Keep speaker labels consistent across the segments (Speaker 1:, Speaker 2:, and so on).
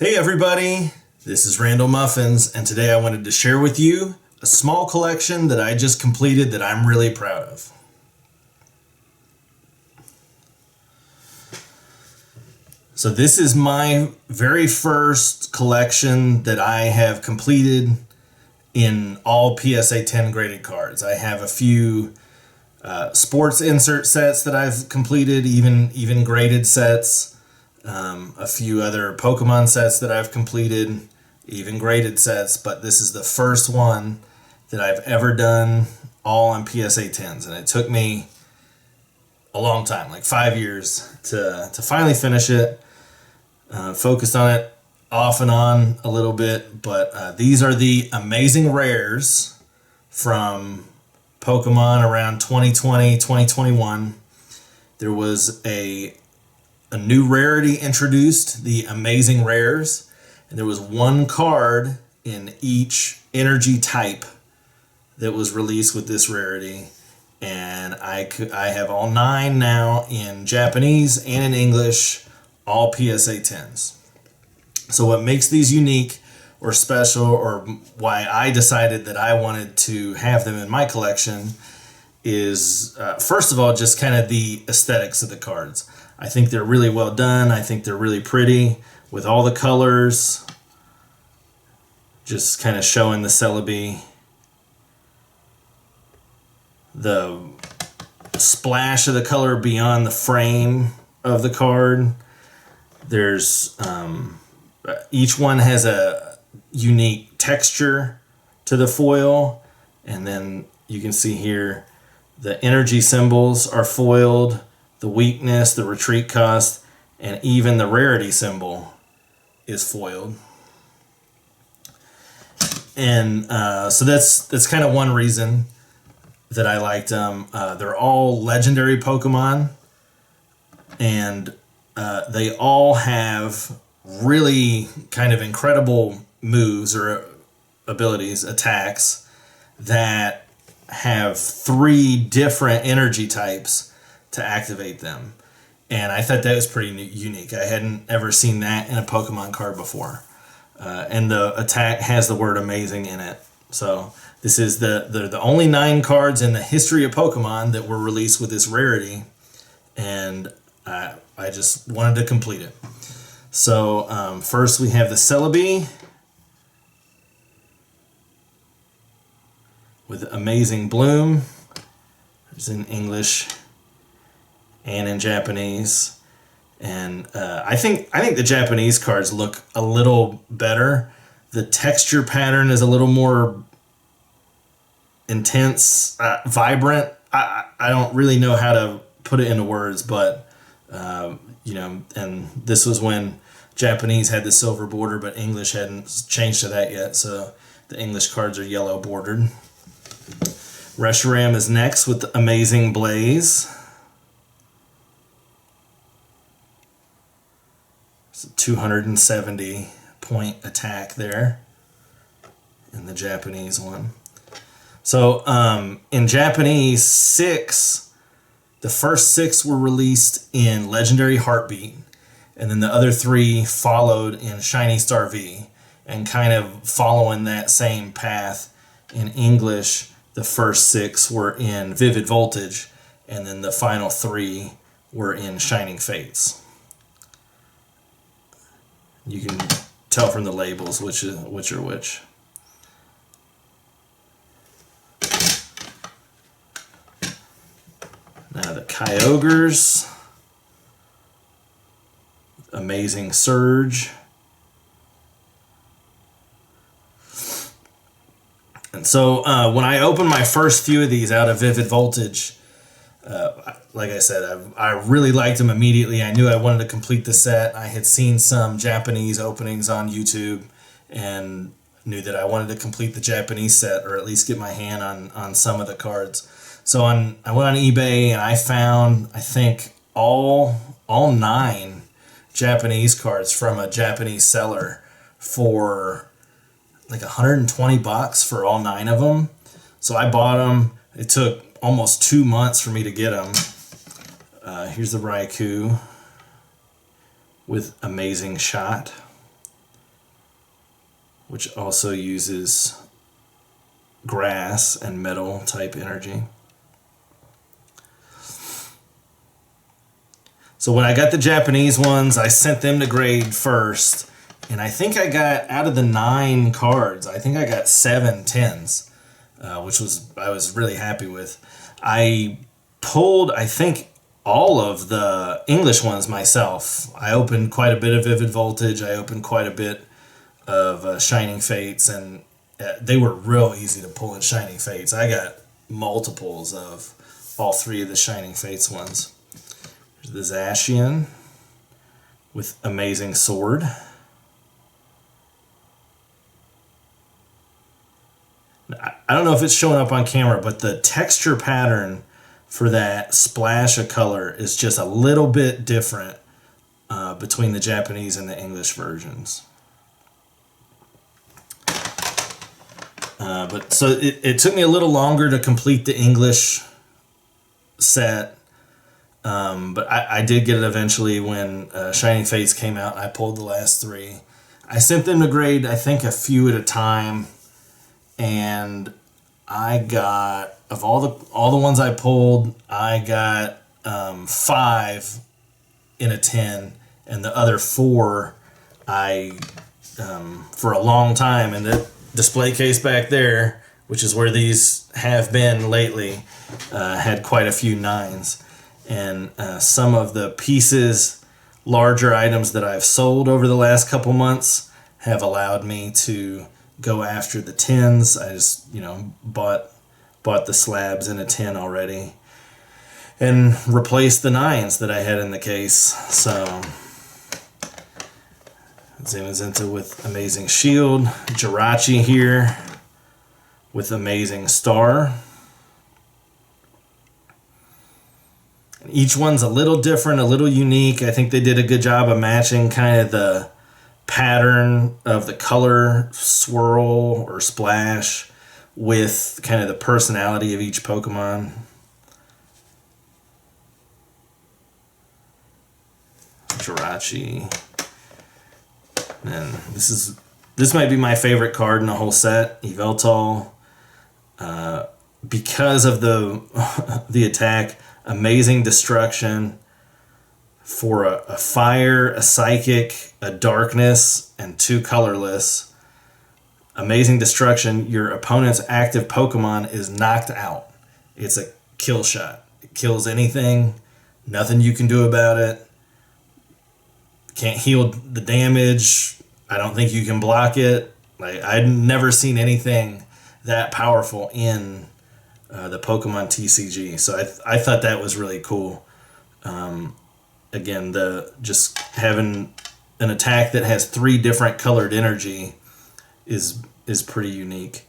Speaker 1: Hey everybody, this is Randall Muffins, and today I wanted to share with you a small collection that I just completed that I'm really proud of. So this is my very first collection that I have completed in all PSA 10 graded cards. I have a few sports insert sets that I've completed, even graded sets. A few other Pokemon sets that I've completed, even graded sets, but this is the first one that I've ever done all on PSA 10s, and it took me a long time, like 5 years, to finally finish it. Focused on it off and on a little bit, but these are the amazing rares from Pokemon around 2020, 2021. There was a new rarity introduced, the Amazing Rares, and there was one card in each energy type that was released with this rarity, and I have all 9 now in Japanese and in English, all PSA 10s. So what makes these unique or special, or why I decided that I wanted to have them in my collection, is first of all just kind of the aesthetics of the cards. I think they're really well done. I think they're really pretty with all the colors. Just kind of showing the Celebi. The splash of the color beyond the frame of the card. There's each one has a unique texture to the foil, and then you can see here the energy symbols are foiled. The weakness, the retreat cost, and even the rarity symbol is foiled. And so that's kind of one reason that I liked them. They're all legendary Pokemon, and they all have really kind of incredible moves or abilities, attacks, that have 3 different energy types to activate them. And I thought that was pretty unique. I hadn't ever seen that in a Pokemon card before. And the attack has the word amazing in it. So this is the only 9 cards in the history of Pokemon that were released with this rarity. And I just wanted to complete it. So first we have the Celebi with Amazing Bloom. There's in English and in Japanese, and I think the Japanese cards look a little better. The texture pattern is a little more intense, vibrant. I don't really know how to put it into words, but and this was when Japanese had the silver border, but English hadn't changed to that yet, so the English cards are yellow bordered. Reshiram is next with the Amazing Blaze. 270 point attack there in the Japanese one. So in Japanese, the first 6 were released in Legendary Heartbeat, and then the other 3 followed in Shiny Star V, and kind of following that same path in English, the first 6 were in Vivid Voltage, and then the final 3 were in Shining Fates. You can tell from the labels which are which. Now the Kyogres, Amazing Surge. And so when I opened my first few of these out of Vivid Voltage, like I said, I really liked them immediately. I knew I wanted to complete the set. I had seen some Japanese openings on YouTube and knew that I wanted to complete the Japanese set, or at least get my hand on some of the cards. So I went on eBay and I found, I think, all 9 Japanese cards from a Japanese seller for like $120 for all 9 of them. So I bought them. It took almost 2 months for me to get them. Here's the Raikou with Amazing Shot. which also uses grass and metal type energy. So when I got the Japanese ones, I sent them to grade first. And I think I got, out of the 9 cards, I think I got 7 10s, which I was really happy with. I pulled, I think, all of the English ones myself. I opened quite a bit of Vivid Voltage. I opened quite a bit of Shining Fates, and they were real easy to pull in Shining Fates. I got multiples of all 3 of the Shining Fates ones. There's the Zacian with Amazing Sword. I don't know if it's showing up on camera, but the texture pattern for that splash of color is just a little bit different between the Japanese and the English versions. But so it took me a little longer to complete the English set. But I did get it eventually when Shining Fates came out. I pulled the last 3. I sent them to grade, I think, a few at a time, and I got, of all the ones I pulled, I got 5 in a 10, and the other 4 I for a long time in the display case back there, which is where these have been lately, had quite a few 9s. And some of the pieces, larger items that I've sold over the last couple months have allowed me to go after the 10s. I just, bought the slabs in a 10 already and replaced the 9s that I had in the case. So Zenitsu with Amazing Shield, Jirachi here with Amazing Star. Each one's a little different, a little unique. I think they did a good job of matching kind of the pattern of the color swirl or splash with kind of the personality of each Pokemon. Jirachi. And this might be my favorite card in the whole set, Yveltal. Because of the attack, Amazing Destruction for a fire, a psychic, a darkness, and 2 colorless. Amazing Destruction, your opponent's active Pokemon is knocked out. It's a kill shot. It kills anything, nothing you can do about it. Can't heal the damage. I don't think you can block it. I'd never seen anything that powerful in the Pokemon TCG. So I thought that was really cool. Again, just having an attack that has 3 different colored energy is pretty unique.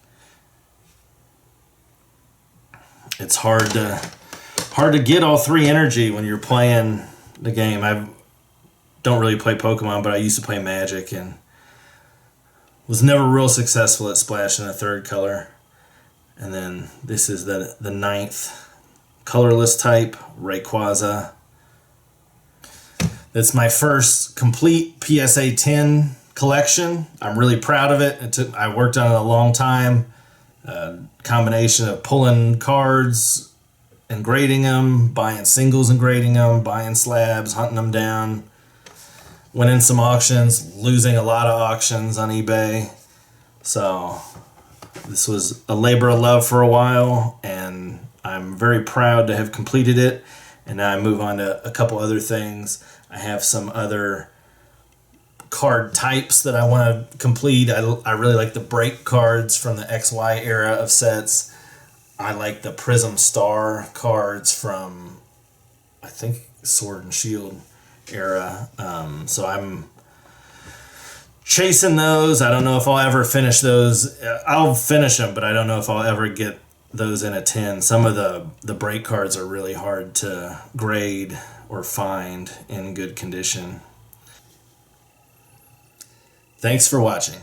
Speaker 1: It's hard to get all 3 energy when you're playing the game. I don't really play Pokemon, but I used to play Magic and was never real successful at splashing a 3rd color. And then this is the 9th colorless type, Rayquaza. It's my first complete PSA 10 collection. I'm really proud of it. I worked on it a long time. Combination of pulling cards and grading them, buying singles and grading them, buying slabs, hunting them down. Winning some auctions, losing a lot of auctions on eBay. So this was a labor of love for a while, and I'm very proud to have completed it. And now I move on to a couple other things. I have some other card types that I want to complete. I really like the break cards from the XY era of sets. I like the Prism Star cards from, I think, Sword and Shield era. So I'm chasing those. I don't know if I'll ever finish those. I'll finish them, but I don't know if I'll ever get those in a 10. Some of the break cards are really hard to grade or find in good condition. Thanks for watching.